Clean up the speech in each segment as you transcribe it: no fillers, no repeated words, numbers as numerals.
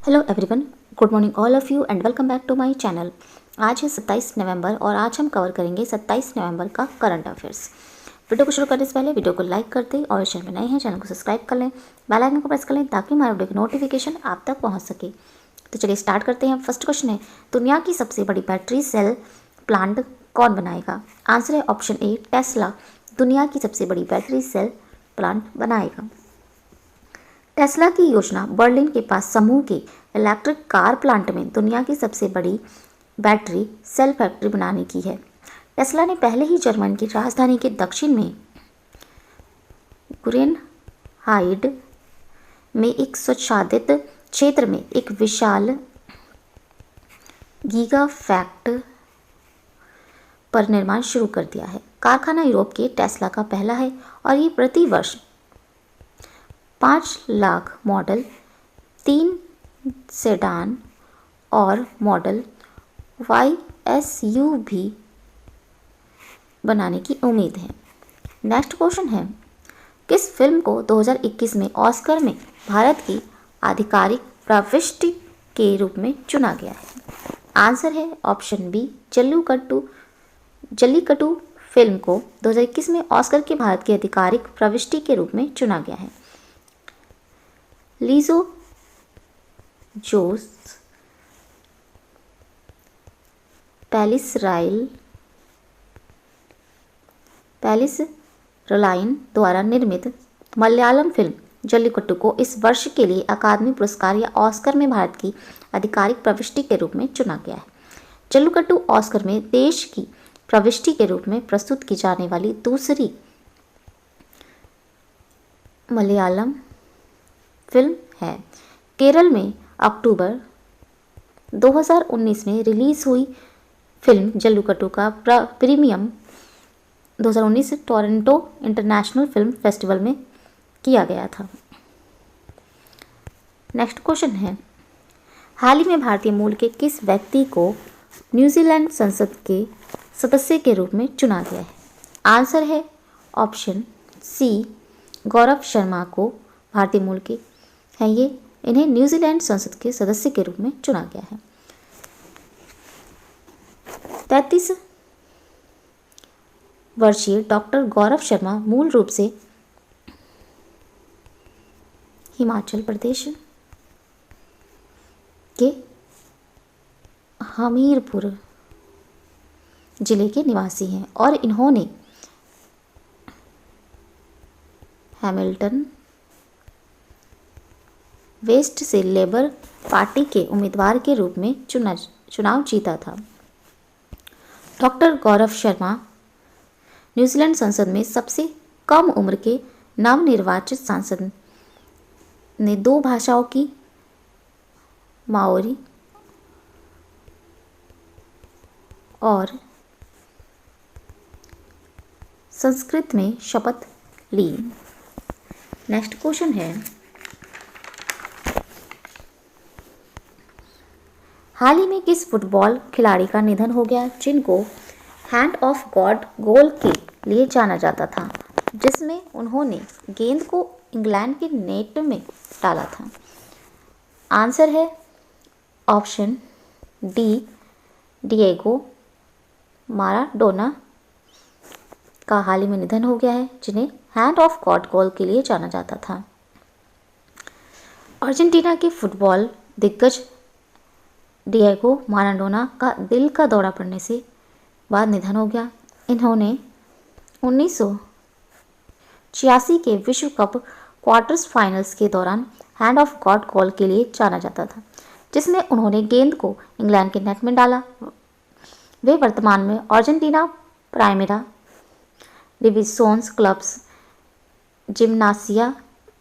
Hello everyone, good morning all of you and welcome back to my channel. आज है 27 नवंबर और आज हम कवर करेंगे 27 नवंबर का करंट अफेयर्स। वीडियो को शुरू करने से पहले वीडियो को लाइक कर दें और चैनल में नए हैं चैनल को सब्सक्राइब कर लें, बेल आइकन को प्रेस कर लें ताकि हमारे वीडियो की नोटिफिकेशन आप तक पहुँच सके। तो चलिए स्टार्ट करते हैं। फर्स्ट क्वेश्चन है, दुनिया की सबसे बड़ी बैटरी सेल प्लांट कौन बनाएगा? आंसर है ऑप्शन ए टेस्ला दुनिया की सबसे बड़ी बैटरी सेल प्लांट बनाएगा। टेस्ला की योजना बर्लिन के पास समूह के इलेक्ट्रिक कार प्लांट में दुनिया की सबसे बड़ी बैटरी सेल फैक्ट्री बनाने की है। टेस्ला ने पहले ही जर्मन की राजधानी के दक्षिण में ग्रेनहाइड में एक स्वच्छादित क्षेत्र में एक विशाल गीगा फैक्ट पर निर्माण शुरू कर दिया है। कारखाना यूरोप के टेस्ला का पहला है और ये प्रति वर्ष 5 लाख मॉडल, 3 सेडान और मॉडल YSUV बनाने की उम्मीद है। नेक्स्ट क्वेश्चन है, किस फिल्म को 2021 में ऑस्कर में भारत की आधिकारिक प्रविष्टि के रूप में चुना गया है? आंसर है ऑप्शन बी जल्लीकट्टू फिल्म को 2021 में ऑस्कर के भारत की आधिकारिक प्रविष्टि के रूप में चुना गया है। लीजो जोस पैलिस रोलाइन द्वारा निर्मित मलयालम फिल्म जल्लीकट्टू को इस वर्ष के लिए अकादमी पुरस्कार या ऑस्कर में भारत की आधिकारिक प्रविष्टि के रूप में चुना गया है। जल्लीकट्टू ऑस्कर में देश की प्रविष्टि के रूप में प्रस्तुत की जाने वाली दूसरी मलयालम फिल्म है। केरल में अक्टूबर 2019 में रिलीज हुई फिल्म जल्लीकट्टू का premium 2019 Toronto international film festival में किया गया था। नेक्स्ट क्वेश्चन है, हाल ही में भारतीय मूल के किस व्यक्ति को न्यूजीलैंड संसद के सदस्य के रूप में चुना गया है? आंसर है ऑप्शन सी गौरव शर्मा को भारतीय मूल के हैं ये, इन्हें न्यूजीलैंड संसद के सदस्य के रूप में चुना गया है। 33 वर्षीय डॉक्टर गौरव शर्मा मूल रूप से हिमाचल प्रदेश के हमीरपुर जिले के निवासी हैं और इन्होंने हैमिल्टन वेस्ट से लेबर पार्टी के उम्मीदवार के रूप में चुनाव जीता था। डॉक्टर गौरव शर्मा न्यूजीलैंड संसद में सबसे कम उम्र के नवनिर्वाचित सांसद ने 2 भाषाओं की माओरी और संस्कृत में शपथ ली। नेक्स्ट क्वेश्चन है, हाल ही में किस फुटबॉल खिलाड़ी का निधन हो गया जिनको हैंड ऑफ गॉड गोल के लिए जाना जाता था, जिसमें उन्होंने गेंद को इंग्लैंड के नेट में डाला था? आंसर है ऑप्शन डी डिएगो माराडोना का हाल ही में निधन हो गया है, जिन्हें हैंड ऑफ गॉड गोल के लिए जाना जाता था। अर्जेंटीना के फुटबॉल दिग्गज डिएगो माराडोना का दिल का दौरा पड़ने से बाद निधन हो गया। इन्होंने 1986 के विश्व कप क्वार्टर्स फाइनल्स के दौरान हैंड ऑफ गॉड गोल के लिए जाना जाता था, जिसमें उन्होंने गेंद को इंग्लैंड के नेट में डाला। वे वर्तमान में अर्जेंटीना प्राइमेरा डिविजोन्स क्लब्स जिम्नासिया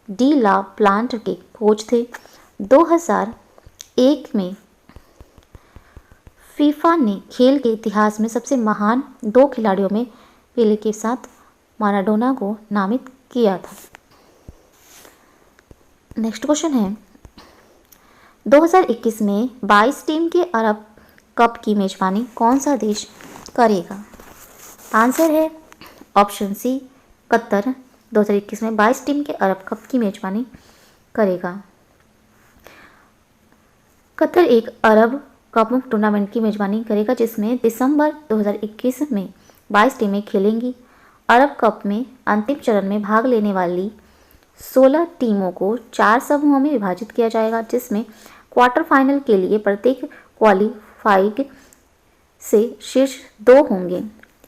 डी ला प्लांट के कोच थे। 2001 में फीफा ने खेल के इतिहास में सबसे महान 2 खिलाड़ियों में पेले के साथ माराडोना को नामित किया था। नेक्स्ट क्वेश्चन है, 2021 में 22 टीम के अरब कप की मेजबानी कौन सा देश करेगा? आंसर है ऑप्शन सी कतर 2021 में 22 टीम के अरब कप की मेजबानी करेगा। कतर एक अरब कप टूर्नामेंट की मेजबानी करेगा जिसमें दिसंबर 2021 में 22 टीमें खेलेंगी। अरब कप में अंतिम चरण में भाग लेने वाली 16 टीमों को 4 समूहों में विभाजित किया जाएगा, जिसमें क्वार्टर फाइनल के लिए प्रत्येक क्वालिफाइंग से शीर्ष 2 होंगे।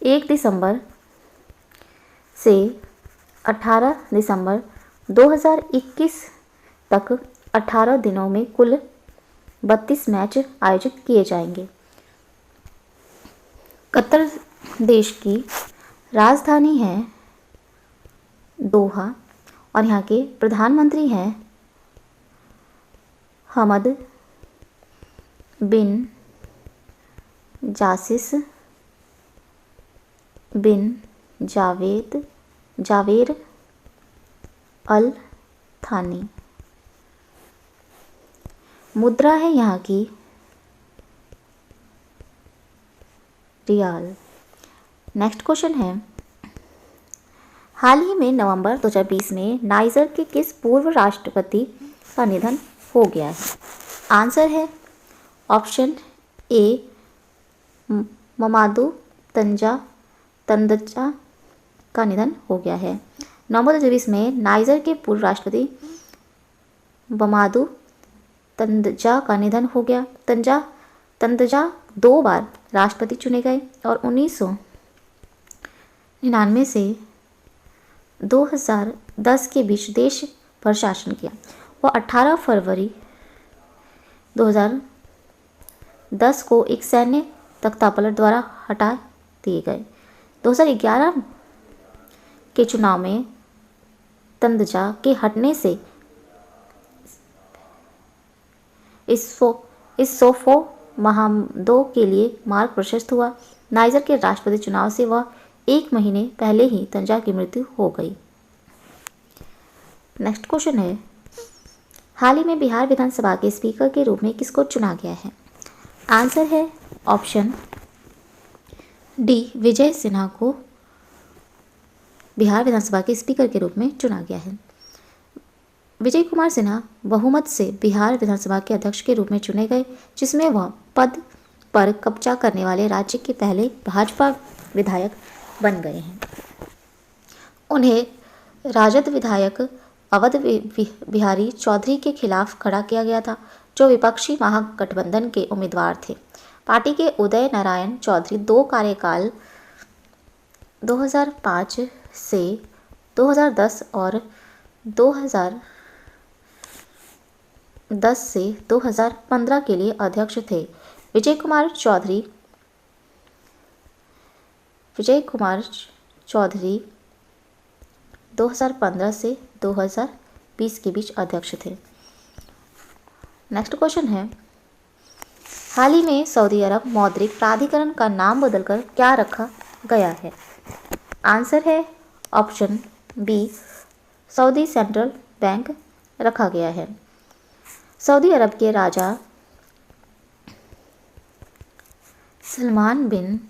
1 दिसंबर से 18 दिसंबर 2021 तक 18 दिनों में कुल 32 मैच आयोजित किए जाएंगे। कतर देश की राजधानी है दोहा और यहाँ के प्रधानमंत्री हैं हमद बिन जासिस बिन जावेर अल थानी। मुद्रा है यहाँ की रियाल। नेक्स्ट क्वेश्चन है, हाल ही में नवंबर 2020 में नाइजर के किस पूर्व राष्ट्रपति का निधन हो गया है? आंसर है ऑप्शन ए ममादू तंदजा का निधन हो गया है। नवंबर 2020 में नाइजर के पूर्व राष्ट्रपति ममादू तंदजा का निधन हो गया। तंदजा 2 बार राष्ट्रपति चुने गए और 1999 से 2010 के बीच देश पर शासन किया। वह 18 फरवरी 2010 को एक सैन्य तख्तापलट द्वारा हटा दिए गए। 2011 के चुनाव में तंदजा के हटने से इस्सोफो महामदो के लिए मार्ग प्रशस्त हुआ। नाइजर के राष्ट्रपति चुनाव से वह 1 महीने पहले ही तंजा की मृत्यु हो गई। नेक्स्ट क्वेश्चन है, हाल ही में बिहार विधानसभा के स्पीकर के रूप में किसको चुना गया है? आंसर है ऑप्शन डी विजय सिन्हा को बिहार विधानसभा के स्पीकर के रूप में चुना गया है। विजय कुमार सिन्हा बहुमत से बिहार विधानसभा के अध्यक्ष के रूप में चुने गए, जिसमें वह पद पर कब्जा करने वाले राज्य के पहले भाजपा विधायक बन गए हैं। उन्हें राजद विधायक अवध बिहारी चौधरी के खिलाफ खड़ा किया गया था, जो विपक्षी महागठबंधन के उम्मीदवार थे। पार्टी के उदय नारायण चौधरी 2 कार्यकाल 2005 से 2010 और 2010 से 2015 के लिए अध्यक्ष थे। विजय कुमार चौधरी 2015 से 2020 के बीच अध्यक्ष थे। नेक्स्ट क्वेश्चन है, हाल ही में सऊदी अरब मौद्रिक प्राधिकरण का नाम बदलकर क्या रखा गया है? आंसर है option B Saudi central bank रखा गया है। सऊदी अरब के राजा सलमान बिन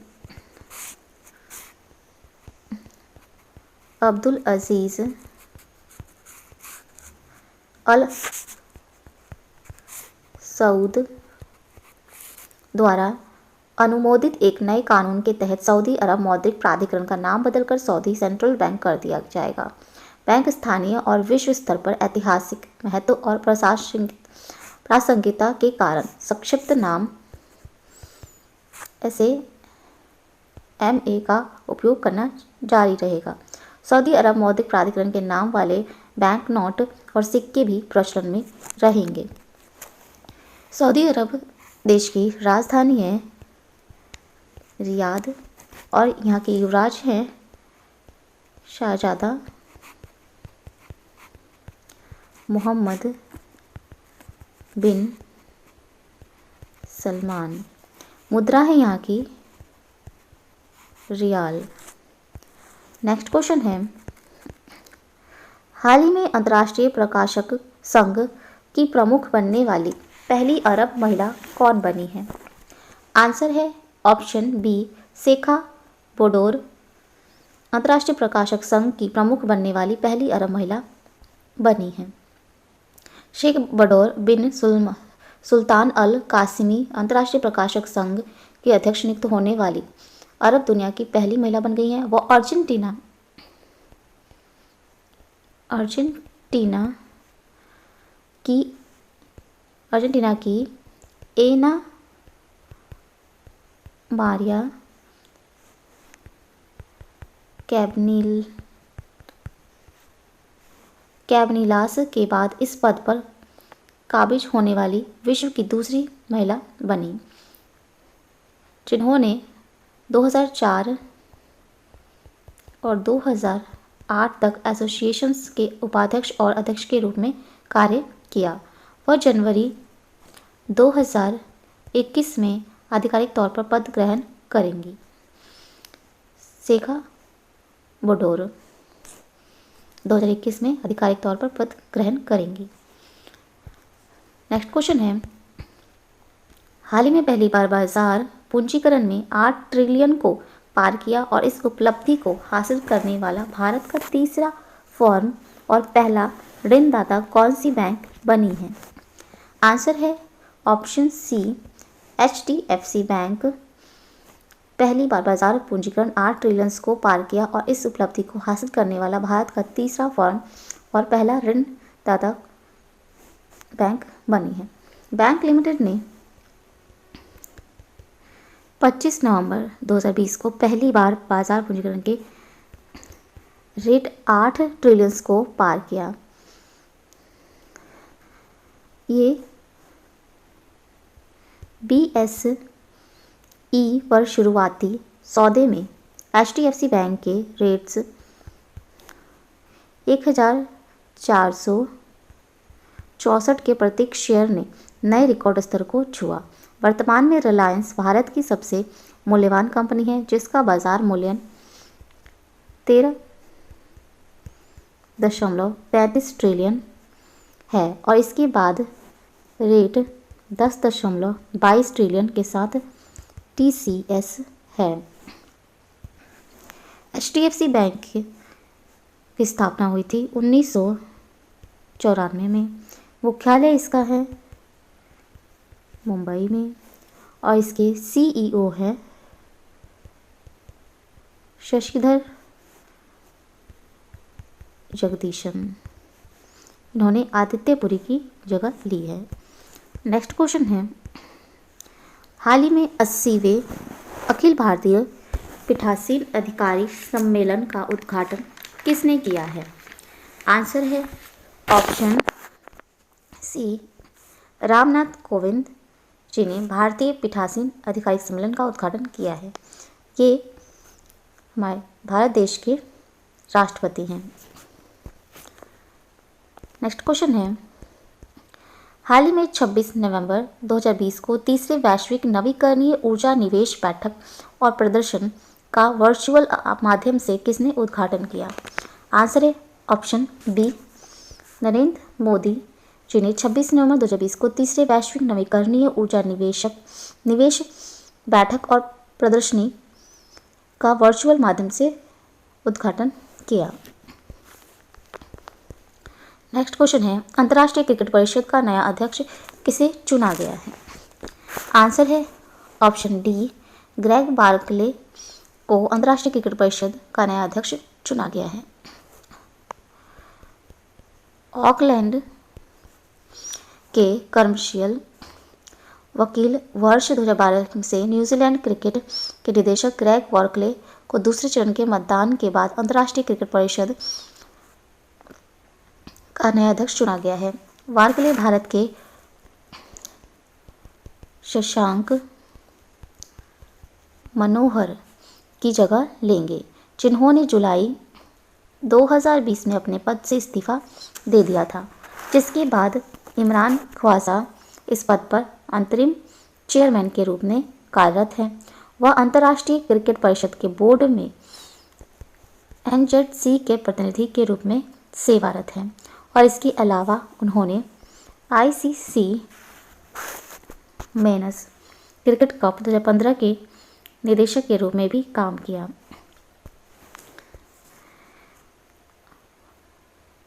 अब्दुल अजीज अल सऊद द्वारा अनुमोदित एक नए कानून के तहत सऊदी अरब मौद्रिक प्राधिकरण का नाम बदलकर सऊदी सेंट्रल बैंक कर दिया जाएगा। बैंक स्थानीय और विश्व स्तर पर ऐतिहासिक महत्व और प्रासंगिकता के कारण संक्षिप्त नाम SAMA का उपयोग करना जारी रहेगा। सऊदी अरब मौद्रिक प्राधिकरण के नाम वाले बैंक नोट और सिक्के भी प्रचलन में रहेंगे। सऊदी अरब देश की राजधानी है रियाद और यहाँ के युवराज हैं शाहजादा मोहम्मद बिन सलमान। मुद्रा है यहाँ की रियाल। नेक्स्ट क्वेश्चन है, हाल ही में अंतर्राष्ट्रीय प्रकाशक संघ की प्रमुख बनने वाली पहली अरब महिला कौन बनी है? आंसर है ऑप्शन बी शेखा बोडोर। अंतर्राष्ट्रीय प्रकाशक संघ की प्रमुख बनने वाली पहली अरब महिला बनी है। शेख बडोर बिन सुल्तान अल कासिमी अंतर्राष्ट्रीय प्रकाशक संघ की अध्यक्ष नियुक्त होने वाली अरब दुनिया की पहली महिला बन गई हैं। वो अर्जेंटीना की एना मारिया कैबनिलास के बाद इस पद पर काबिज होने वाली विश्व की दूसरी महिला बनी, जिन्होंने 2004 और 2008 तक एसोसिएशंस के उपाध्यक्ष और अध्यक्ष के रूप में कार्य किया। वह जनवरी 2021 में आधिकारिक तौर पर पद ग्रहण करेंगी। सेखा बोडोर 2021 में आधिकारिक तौर पर पद ग्रहण करेंगी। नेक्स्ट क्वेश्चन है, हाल ही में पहली बार बाजार पूंजीकरण में 8 ट्रिलियन को पार किया और इस उपलब्धि को हासिल करने वाला भारत का तीसरा फर्म और पहला ऋणदाता कौन सी बैंक बनी है? आंसर है ऑप्शन सी, HDFC बैंक। पहली बार बाजार पूंजीकरण 8 ट्रिलियन को पार किया और इस उपलब्धि को हासिल करने वाला भारत का तीसरा फर्म और पहला ऋणदाता बैंक बनी है। बैंक लिमिटेड ने 25 नवंबर 2020 को पहली बार बाजार पूंजीकरण के रेट 8 ट्रिलियन को पार किया। ये BSE पर शुरुआती सौदे में HDFC बैंक के रेट्स 1464 के प्रत्येक शेयर ने नए रिकॉर्ड स्तर को छुआ। वर्तमान में रिलायंस भारत की सबसे मूल्यवान कंपनी है, जिसका बाजार मूल्य 13.35 ट्रिलियन है और इसके बाद रेट 10.22 ट्रिलियन के साथ TCS है। HDFC बैंक की स्थापना हुई थी 1994 में। मुख्यालय इसका है मुंबई में और इसके CEO हैं शशिधर जगदीशन। इन्होंने आदित्यपुरी की जगह ली है। नेक्स्ट क्वेश्चन है, हाल ही में 80वें अखिल भारतीय पीठासीन अधिकारी सम्मेलन का उद्घाटन किसने किया है? आंसर है ऑप्शन सी, रामनाथ कोविंद जी ने भारतीय पीठासीन अधिकारी सम्मेलन का उद्घाटन किया है। ये हमारे भारत देश के राष्ट्रपति हैं। नेक्स्ट क्वेश्चन है, हाल ही में 26 नवंबर 2020 को तीसरे वैश्विक नवीकरणीय ऊर्जा निवेश बैठक और प्रदर्शन का वर्चुअल माध्यम से किसने उद्घाटन किया? आंसर है ऑप्शन बी, नरेंद्र मोदी जी ने 26 नवंबर 2020 को तीसरे वैश्विक नवीकरणीय ऊर्जा निवेश बैठक और प्रदर्शनी का वर्चुअल माध्यम से उद्घाटन किया। नेक्स्ट क्वेश्चन है, अंतर्राष्ट्रीय क्रिकेट परिषद का नया अध्यक्ष किसे चुना गया है? आंसर है ऑप्शन डी, ग्रेग बार्कले को अंतर्राष्ट्रीय क्रिकेट परिषद का नया अध्यक्ष चुना गया है। ऑकलैंड के कमर्शियल वकील वर्ष 2012 से न्यूजीलैंड क्रिकेट के निदेशक ग्रेग बार्कले को दूसरे चरण के मतदान के बाद अंतर्राष्ट्रीय क्रिकेट परिषद का नया अध्यक्ष चुना गया है। बार्कले भारत के शशांक मनोहर की जगह लेंगे, जिन्होंने जुलाई 2020 में अपने पद से इस्तीफा दे दिया था, जिसके बाद इमरान ख्वाजा इस पद पर अंतरिम चेयरमैन के रूप में कार्यरत हैं। वह अंतर्राष्ट्रीय क्रिकेट परिषद के बोर्ड में NZC के प्रतिनिधि के रूप में सेवारत हैं और इसके अलावा उन्होंने ICC मेंस क्रिकेट कप 2015 के निदेशक के रूप में भी काम किया।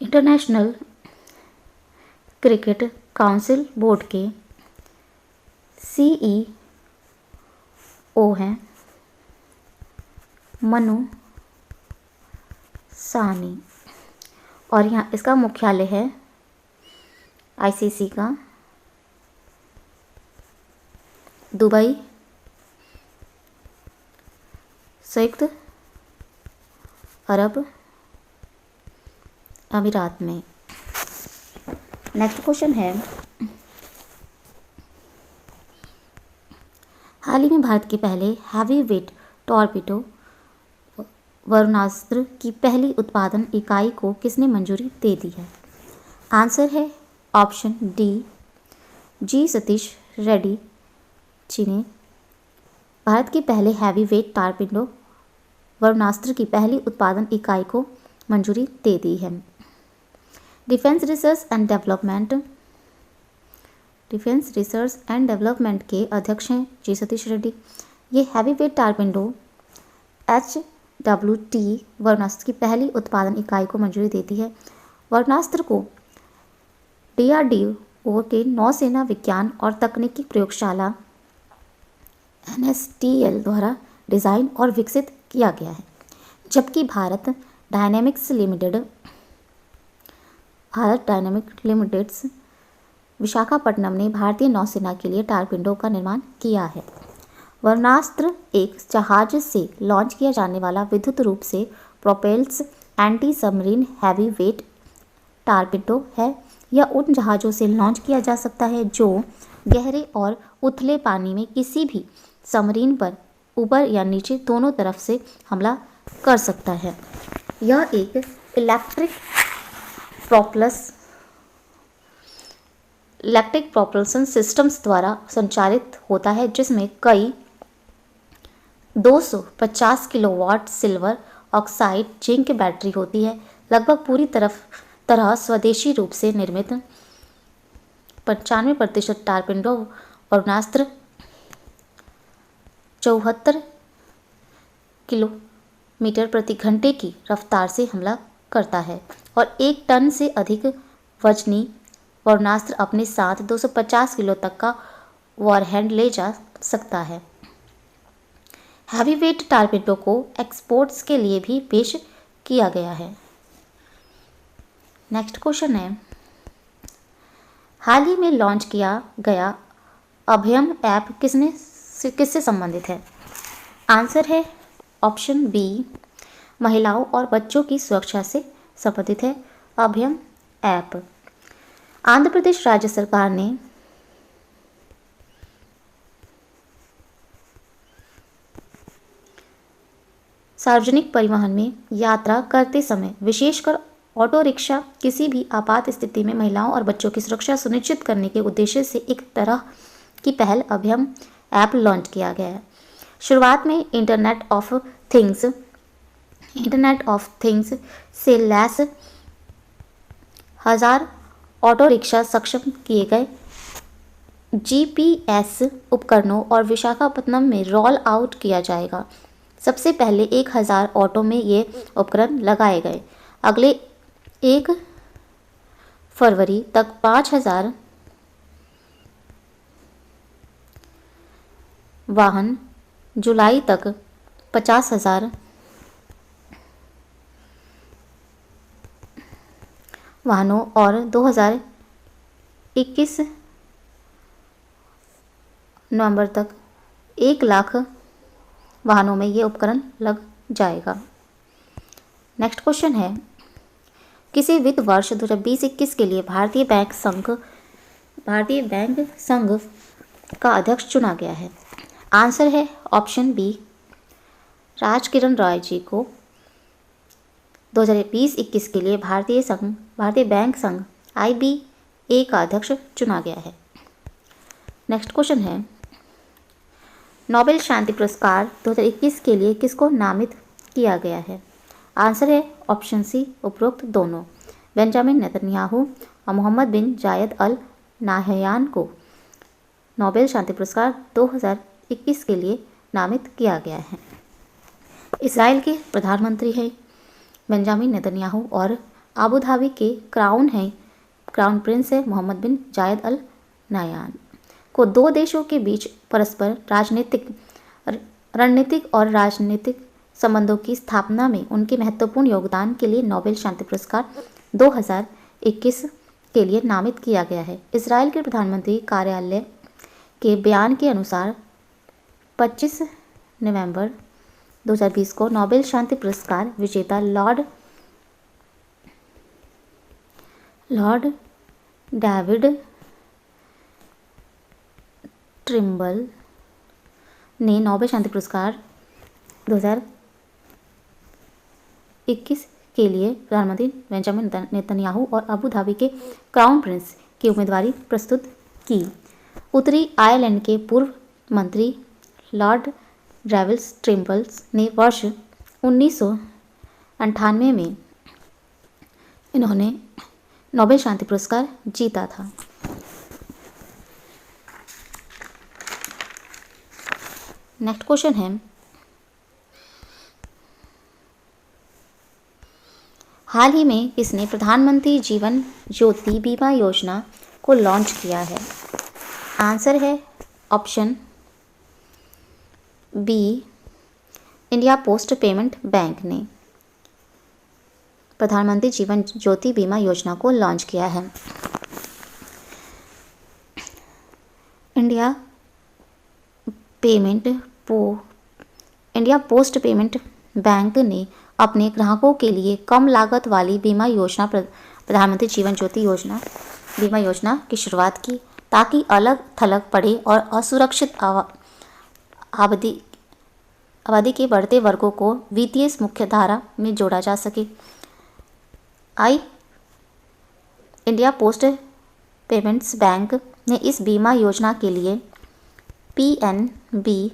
इंटरनेशनल क्रिकेट काउंसिल बोर्ड के CEO हैं मनु साहनी और यहाँ इसका मुख्यालय है ICC का दुबई, संयुक्त अरब अमीरात में। नेक्स्ट क्वेश्चन है, हाल ही में भारत के पहले हैवी वेट टॉर्पीडो वरुणास्त्र की पहली उत्पादन इकाई को किसने मंजूरी दे दी है? आंसर है option D G Satish Reddy ji ने भारत के पहले हैवी वेट टॉर्पीडो वरुणास्त्र की पहली उत्पादन इकाई को मंजूरी दे दी है। डिफेंस रिसर्च एंड डेवलपमेंट के अध्यक्ष हैं जी सतीश रेड्डी। ये heavy weight torpedo HWT Varunastra की पहली उत्पादन इकाई को मंजूरी देती है। वरुणास्त्र को DRDO के नौसेना विज्ञान और तकनीकी प्रयोगशाला NSTL द्वारा डिज़ाइन और विकसित किया गया है, जबकि भारत डायनेमिक्स लिमिटेड्स विशाखापट्टनम ने भारतीय नौसेना के लिए टॉर्पीडो का निर्माण किया है। वरुणास्त्र एक जहाज से लॉन्च किया जाने वाला विद्युत रूप से propels anti submarine heavy weight torpedo है। यह उन जहाज़ों से लॉन्च किया जा सकता है जो गहरे और उथले पानी में किसी भी सबमरीन पर ऊपर या नीचे दोनों तरफ से हमला कर सकता है। यह एक इलेक्ट्रिक प्रोपल्सन सिस्टम्स द्वारा संचालित होता है, जिसमें कई 250 kilowatt silver oxide zinc battery होती है। लगभग पूरी तरह स्वदेशी रूप से निर्मित 95% टॉर्पीडो वरुणास्त्र 74 किलोमीटर प्रति घंटे की रफ्तार से हमला करता है और 1 टन से अधिक वजनी वरुणास्त्र अपने साथ 250 किलो तक का वॉरहेड ले जा सकता है। हैवी वेट टॉर्पीडो को एक्सपोर्ट्स के लिए भी पेश किया गया है। नेक्स्ट क्वेश्चन है, हाल ही में लॉन्च किया गया अभयम ऐप किससे संबंधित है? आंसर है ऑप्शन बी महिलाओं और बच्चों की सुरक्षा से संबंधित है अभयम ऐप। आंध्र प्रदेश राज्य सरकार ने सार्वजनिक परिवहन में यात्रा करते समय विशेषकर ऑटो रिक्शा किसी भी आपात स्थिति में महिलाओं और बच्चों की सुरक्षा सुनिश्चित करने के उद्देश्य से एक तरह की पहल अभयम ऐप लॉन्च किया गया है। शुरुआत में इंटरनेट ऑफ थिंग्स से लैस 1000 ऑटो रिक्शा सक्षम किए गए GPS उपकरणों और विशाखापट्टनम में रोल आउट किया जाएगा। सबसे पहले 1000 ऑटो में ये उपकरण लगाए गए। अगले 1 फरवरी तक 5000 वाहन, जुलाई तक 50,000 वाहनों और 2021 नवंबर तक 1 लाख वाहनों में ये उपकरण लग जाएगा। नेक्स्ट क्वेश्चन है, किसी वित्त वर्ष 2020-21 के लिए भारतीय बैंक संघ का अध्यक्ष चुना गया है? आंसर है ऑप्शन बी राजकिरण रॉय जी को 2020-21 के लिए भारतीय बैंक संघ IBA का अध्यक्ष चुना गया है। नेक्स्ट क्वेश्चन है, नोबेल शांति पुरस्कार 2021 के लिए किसको नामित किया गया है? आंसर है ऑप्शन सी उपरोक्त दोनों, बेंजामिन नेतन्याहू और मोहम्मद बिन जायद अल नाहयान को नोबेल शांति पुरस्कार 2021 के लिए नामित किया गया है। इजराइल के प्रधानमंत्री हैं बेंजामिन नेतन्याहू और अबू धाबी के क्राउन प्रिंस है मोहम्मद बिन जायद अल नाहयान को दो देशों के बीच परस्पर रणनीतिक और राजनीतिक संबंधों की स्थापना में उनके महत्वपूर्ण योगदान के लिए नोबेल शांति पुरस्कार 2021 के लिए नामित किया गया है। इजराइल के प्रधानमंत्री कार्यालय के बयान के अनुसार 25 नवंबर 2020 को नोबेल शांति पुरस्कार विजेता लॉर्ड डेविड ट्रिम्बल ने नोबेल शांति पुरस्कार 2021 के लिए प्रधानमंत्री बेंजामिन नेतन्याहू और अबू धाबी के क्राउन प्रिंस की उम्मीदवारी प्रस्तुत की। उत्तरी आयरलैंड के पूर्व मंत्री लॉर्ड डेविड ट्रिम्बल ने वर्ष 1998 में इन्होंने नोबेल शांति पुरस्कार जीता था। नेक्स्ट क्वेश्चन है, हाल ही में किसने प्रधानमंत्री जीवन ज्योति बीमा योजना को लॉन्च किया है? आंसर है option B, India post payment bank ने प्रधानमंत्री जीवन ज्योति बीमा योजना को लॉन्च किया है। इंडिया पोस्ट पेमेंट बैंक ने अपने ग्राहकों के लिए कम लागत वाली बीमा योजना प्रधानमंत्री जीवन ज्योति बीमा योजना की शुरुआत की, ताकि अलग थलग पड़े और असुरक्षित आबादी के बढ़ते वर्गों को वित्तीय मुख्यधारा में जोड़ा जा सके। इंडिया पोस्ट पेमेंट्स बैंक ने इस बीमा योजना के लिए PNB,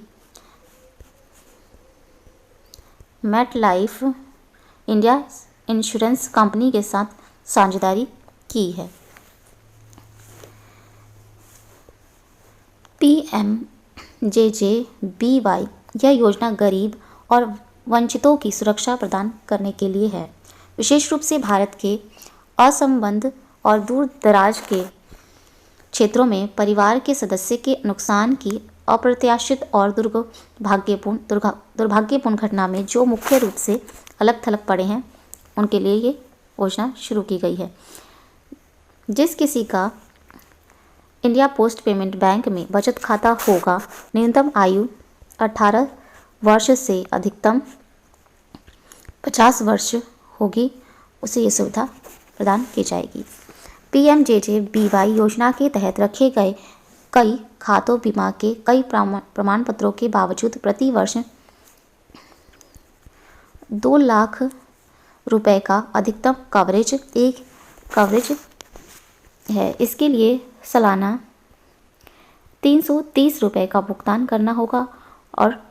MetLife India insurance company के साथ साझेदारी की है। पीएमजेजेबीवाई यह योजना गरीब और वंचितों की सुरक्षा प्रदान करने के लिए है, विशेष रूप से भारत के असंबद्ध और दूर दराज के क्षेत्रों में परिवार के सदस्य के नुकसान की अप्रत्याशित और दुर्भाग्यपूर्ण घटना में जो मुख्य रूप से अलग थलग पड़े हैं, उनके लिए ये योजना शुरू की गई है। जिस किसी का इंडिया पोस्ट पेमेंट बैंक में बचत खाता होगा, न्यूनतम आयु 18 वर्ष से अधिकतम 50 वर्ष होगी, उसे ये सुविधा प्रदान की जाएगी। पीएमजेजेबीवाई योजना के तहत रखे गए कई खातों बीमा के कई प्रमाण पत्रों के बावजूद प्रति वर्ष 2 लाख रुपए का अधिकतम कवरेज है। इसके लिए सालाना 330 रुपये का भुगतान करना होगा और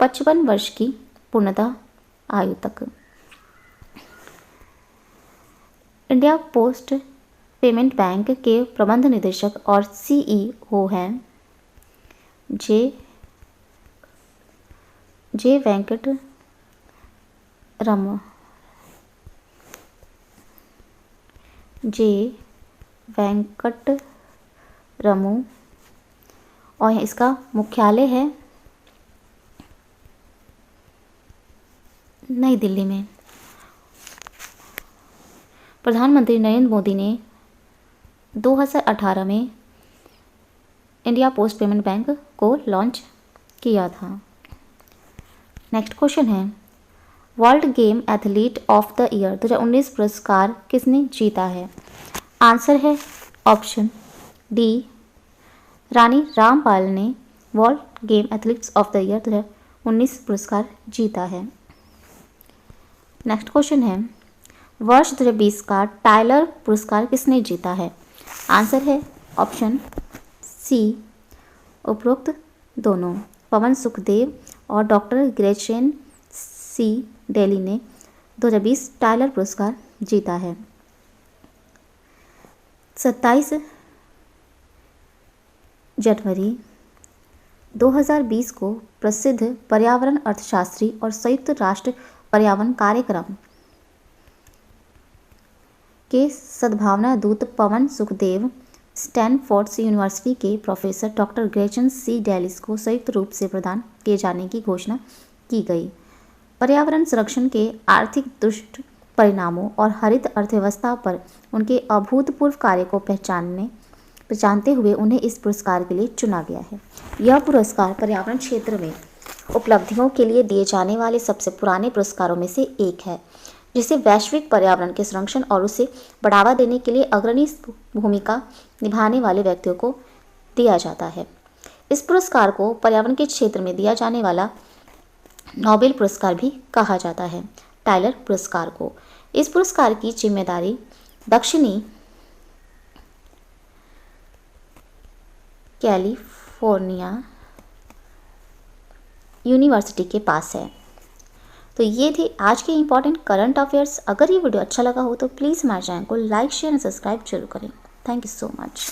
55 वर्ष की पूर्णतः आयु तक। इंडिया पोस्ट पेमेंट बैंक के प्रबंध निदेशक और सीईओ हैं जे वेंकटरमू और इसका मुख्यालय है नई दिल्ली में। प्रधानमंत्री नरेंद्र मोदी ने 2018 में इंडिया पोस्ट पेमेंट बैंक को लॉन्च किया था। नेक्स्ट क्वेश्चन है, world game athlete of the year 2019 पुरस्कार किसने जीता है? आंसर है ऑप्शन डी, रानी रामपाल ने world game athletes of the year 2019 पुरस्कार जीता है। नेक्स्ट क्वेश्चन है, वर्ष 2020 का टाइलर पुरस्कार किसने जीता है? आंसर है ऑप्शन सी, उपरोक्त दोनों। पवन सुखदेव और डॉक्टर ग्रेचेन सी डेली ने 2020 टाइलर पुरस्कार जीता है। 27 जनवरी 2020 को प्रसिद्ध पर्यावरण अर्थशास्त्री और संयुक्त राष्ट्र पर्यावरण कार्यक्रम के सद्भावना दूत पवन सुखदेव स्टैनफोर्ड यूनिवर्सिटी के प्रोफेसर डॉक्टर ग्रेचन सी डेलिस को संयुक्त रूप से प्रदान किए जाने की घोषणा की गई। पर्यावरण संरक्षण के आर्थिक दुष्परिणामों और हरित अर्थव्यवस्था पर उनके अभूतपूर्व कार्य को पहचानते हुए उन्हें इस पुरस्कार के लिए चुना गया है। यह पुरस्कार पर्यावरण क्षेत्र में उपलब्धियों के लिए दिए जाने वाले सबसे पुराने पुरस्कारों में से एक है, जिसे वैश्विक पर्यावरण के संरक्षण और उसे बढ़ावा देने के लिए अग्रणी भूमिका निभाने वाले व्यक्तियों को दिया जाता है। इस पुरस्कार को पर्यावरण के क्षेत्र में दिया जाने वाला नोबेल पुरस्कार भी कहा जाता है। टाइलर पुरस्कार को इस पुरस्कार की जिम्मेदारी दक्षिणी कैलिफोर्निया यूनिवर्सिटी के पास है। तो ये थे आज के इंपॉर्टेंट करंट अफेयर्स। अगर ये वीडियो अच्छा लगा हो तो प्लीज़ हमारे चैनल को लाइक शेयर एंड सब्सक्राइब जरूर करें। Thank you so much.